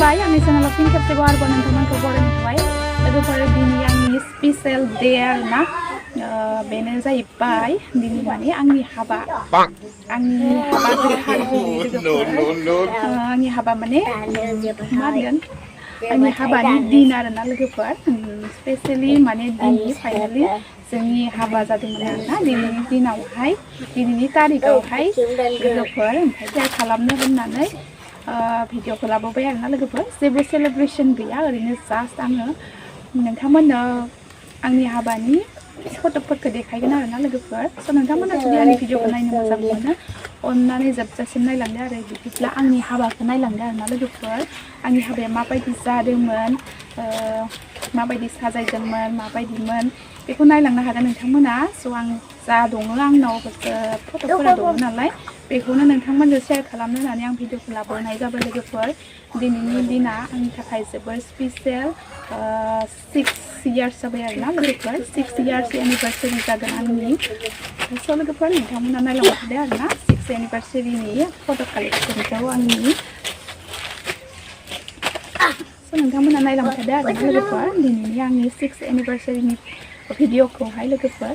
खुलुमबाय आंनि चेनेलाव फिन खेबसेबाव आरोबाव नोंथांमोनखौ बरायनो थाबाय लोगोफोर दिनै आंनि स्पेशेल डे आरोना बेनो जाहैबाय दिनै माने आंनि हाबा गोथार लोगोफोर आंनि हाबा माने मा होनगोन आंनि हाबानि दिन आरोना लोगोफोर स्पेशेलि माने दिनै फाइनालि जोंनि हाबा जादोंमोन आरोना दिनैनि दिनावहाय दिनैनि तारिखआवहाय लोगोफोर ओमफ्राय शेयार खालामनो होननानै भिडिअखौ लाबोबाय आरोना लोगोफोर जेबो सेलेब्रेसन गैया ओरैनो जास्ट आङो नोंथांमोननो आंनि हाबानि फटकफोरखौ देखायगोन आरोना लोगोफोर स' नोंथांमोना जुदि आंनि भिडिअखौ नायनो मोजां मोनो अननानै जोबजासिम नायलांदो आरो बिदिब्ला आंनि हाबाखौ नायलांदो आरोना लोगोफोर आंनि हाबाया माबायदि जादोंमोन माबायदि साजायदोंमोन माबायदिमोन बेखौ नायलांनो हागोन नोंथांमोना स' आं जा दङ आंनाव फटकफोरा दङ नालाय बेखौनो नोंथांमोनजों शेयार खालामनो होननानै आं भिडिअखौ लाबोनाय जाबाय लोगोफोर दिनैनि दिना आंनि थाखाय जोबोर स्पेशेल 6 इयार्स जाबाय आरोना लोगोफोर 6 इयार्स एनिभार्सारि जागोन आंनि स' लोगोफोर नोंथांमोना नायलांबाय थादो आरोना 6 एनिभार्सारिनि फट' कालेक्सनखौ आंनि स' नोंथांमोना नायलांबाय थादो आरोना लोगोफोर दिनैनि आंनि 6 एनिभार्सारिनि भिडिअखौहाय लोगोफोर